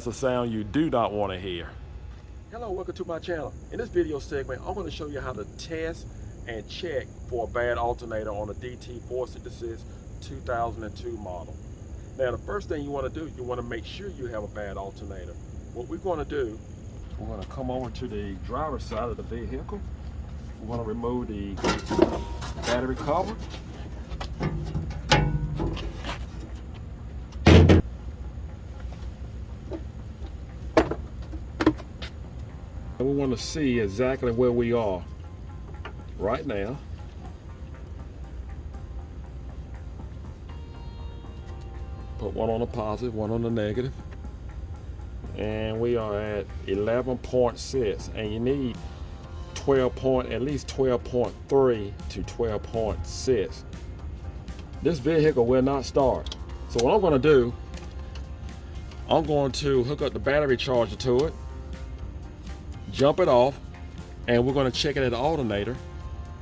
That's a sound you do not want to hear. Hello, welcome to my channel. In this video segment, I'm going to show you how to test and check for a bad alternator on a DT466 2002 model. Now, the first thing you want to do, you want to make sure you have a bad alternator. What we're going to do, we're going to come over to the driver's side of the vehicle. We're going to remove the battery cover. And we want to see exactly where we are right now. Put one on the positive, one on the negative. And we are at 11.6, and you need at least 12.3 to 12.6. This vehicle will not start. So what I'm going to do, I'm going to hook up the battery charger to it, jump it off, and we're going to check it at the alternator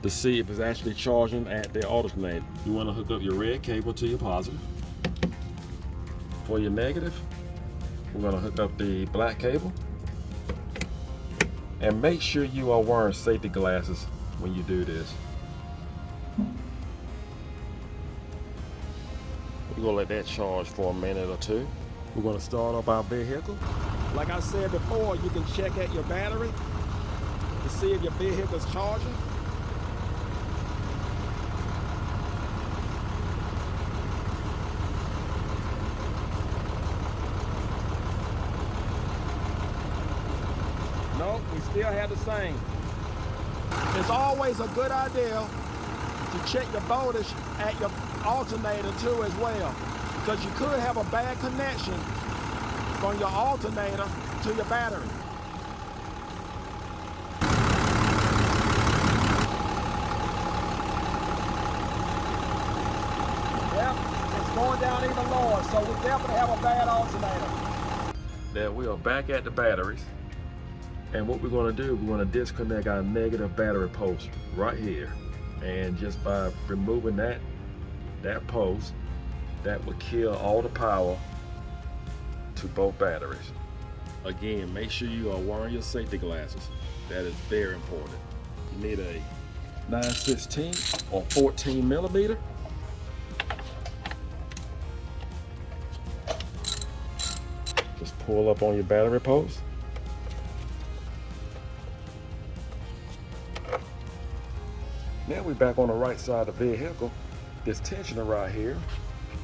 to see if it's actually charging at the alternator. You want to hook up your red cable to your positive. For your negative, we're going to hook up the black cable. And make sure you are wearing safety glasses when you do this. We're going to let that charge for a minute or two. We're going to start up our vehicle. Like I said before, you can check at your battery to see if your vehicle is charging. Nope, we still have the same. It's always a good idea to check your voltage at your alternator too as well, because you could have a bad connection from your alternator to your battery. Yep, it's going down even lower, so we definitely have a bad alternator. Now we are back at the batteries. And what we're going to do, we're going to disconnect our negative battery post right here. And just by removing that post, that will kill all the power to both batteries. Again, make sure you are wearing your safety glasses. That is very important. You need a 9/16 or 14 millimeter. Just pull up on your battery post. Now we're back on the right side of the vehicle. This tensioner right here,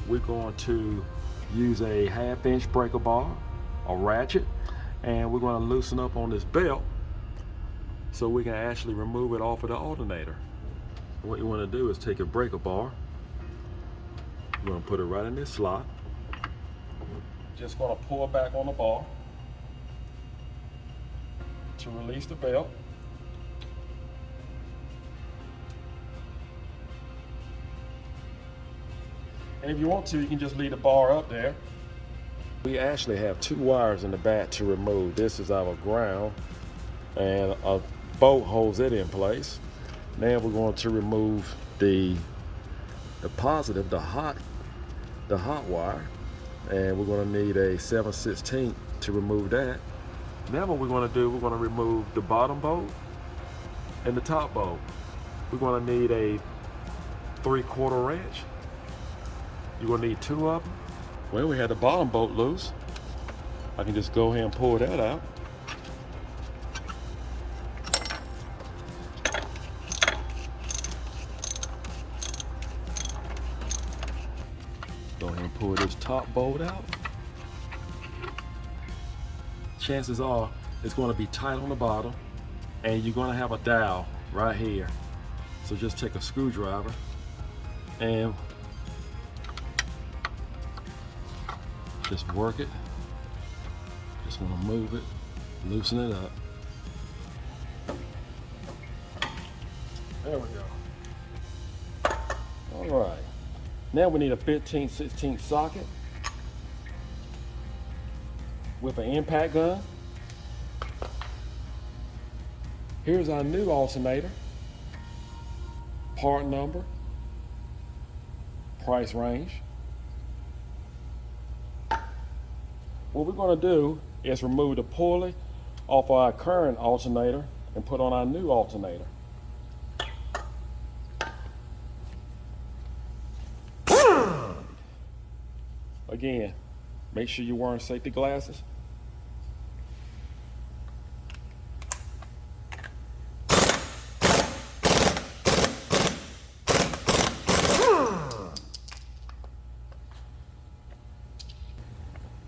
we're going to use a 1/2 inch breaker bar, a ratchet, and we're going to loosen up on this belt so we can actually remove it off of the alternator. What you want to do is take a breaker bar, we're going to put it right in this slot. Just going to pull back on the bar to release the belt. And if you want to, you can just leave the bar up there. We actually have 2 wires in the back to remove. This is our ground, and a bolt holds it in place. Now we're going to remove the positive, the hot wire, and we're going to need a 7/16 to remove that. Now what we're going to do, we're going to remove the bottom bolt and the top bolt. We're going to need a 3/4 wrench. You're going to need 2 of them. Well, we had the bottom bolt loose. I can just go ahead and pull that out. Go ahead and pull this top bolt out. Chances are it's going to be tight on the bottom, and you're going to have a dowel right here. So just take a screwdriver and just work it. Just want to move it, loosen it up. There we go. All right. Now we need a 15/16 socket with an impact gun. Here's our new alternator. Part number, price range. what we're going to do is remove the pulley off our current alternator and put on our new alternator. Again, make sure you're wearing safety glasses.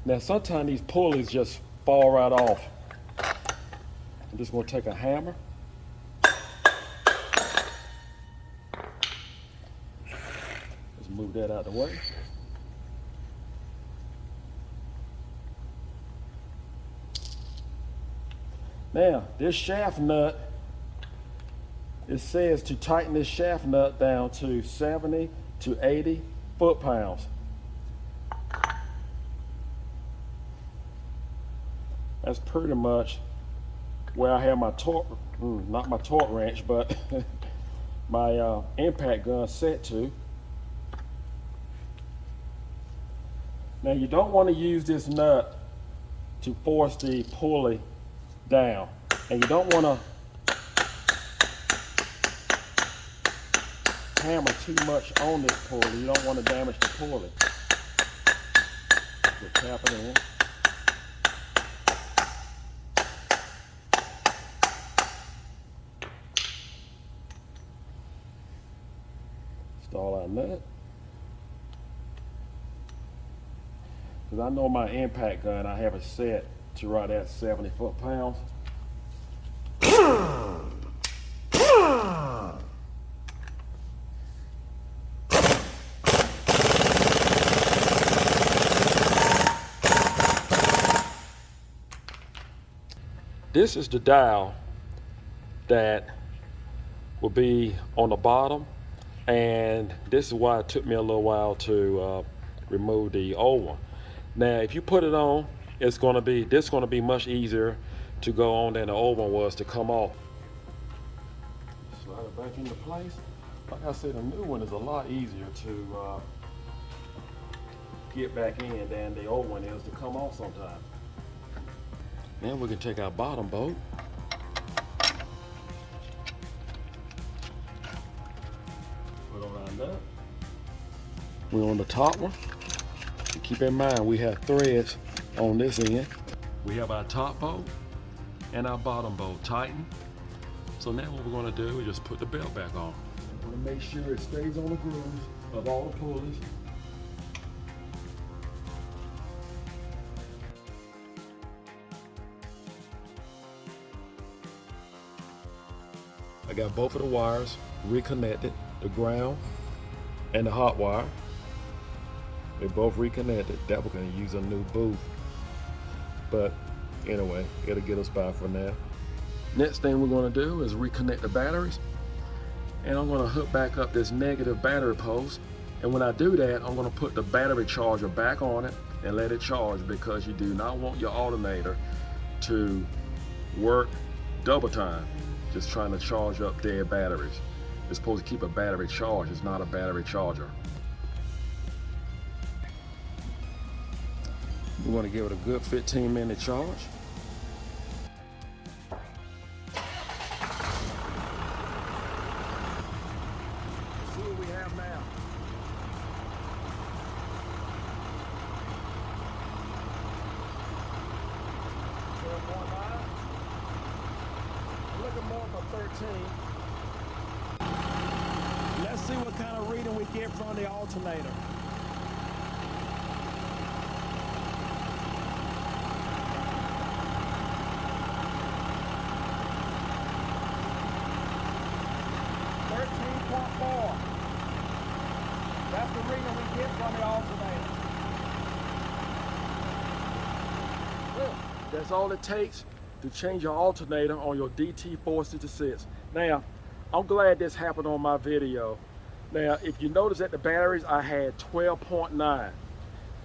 Now sometimes these pulleys just fall right off. I'm just going to take a hammer. Let's move that out of the way. Now this shaft nut, it says to tighten this shaft nut down to 70 to 80 foot-pounds. That's pretty much where I have my torque, not my torque wrench, but my impact gun set to. Now you don't want to use this nut to force the pulley down, and you don't want to hammer too much on this pulley. You don't want to damage the pulley. Just tap it in. Install our nut. Because I know my impact gun, I have it set to right at 70 foot-pounds. This is the dial that will be on the bottom, and this is why it took me a little while to remove the old one. Now if you put it on, this going to be much easier to go on than the old one was to come off. Slide it back into place. Like I said, the new one is a lot easier to get back in than the old one is to come off sometimes. Now we can take our bottom bolt. Put on our nut. We're on the top one. And keep in mind we have threads on this end. We have our top bolt and our bottom bolt tightened. So now what we're going to do is just put the belt back on. I'm going to make sure it stays on the grooves of all the pulleys. I got both of the wires reconnected, the ground and the hot wire. They're both reconnected. That we're going to use a new booth. But anyway, it'll get us by for now. Next thing we're going to do is reconnect the batteries. And I'm going to hook back up this negative battery post. And when I do that, I'm going to put the battery charger back on it and let it charge, because you do not want your alternator to work double time, just trying to charge up dead batteries. It's supposed to keep a battery charged. It's not a battery charger. We want to give it a good 15-minute charge. Let's see what we have now. Looking more for 13. Let's see what kind of reading we get from the alternator. That's the reading we get from the alternator. Well, that's all it takes to change your alternator on your DT466. Now, I'm glad this happened on my video. Now, if you notice at the batteries, I had 12.9.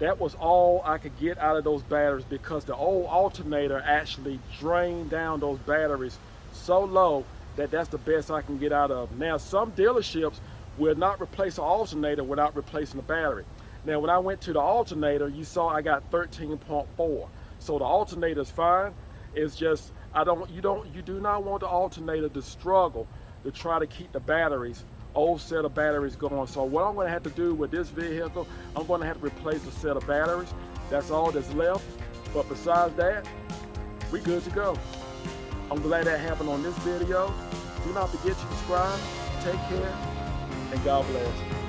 That was all I could get out of those batteries, because the old alternator actually drained down those batteries so low that that's the best I can get out of. Now, some dealerships will not replace an alternator without replacing the battery. Now when I went to the alternator, you saw I got 13.4. So the alternator is fine. It's just you do not want the alternator to struggle to try to keep the batteries, old set of batteries going. So what I'm going to have to do with this vehicle, I'm going to have to replace a set of batteries. That's all that's left. But besides that, we good to go. I'm glad that happened on this video. Do not forget to subscribe. Take care, and God bless.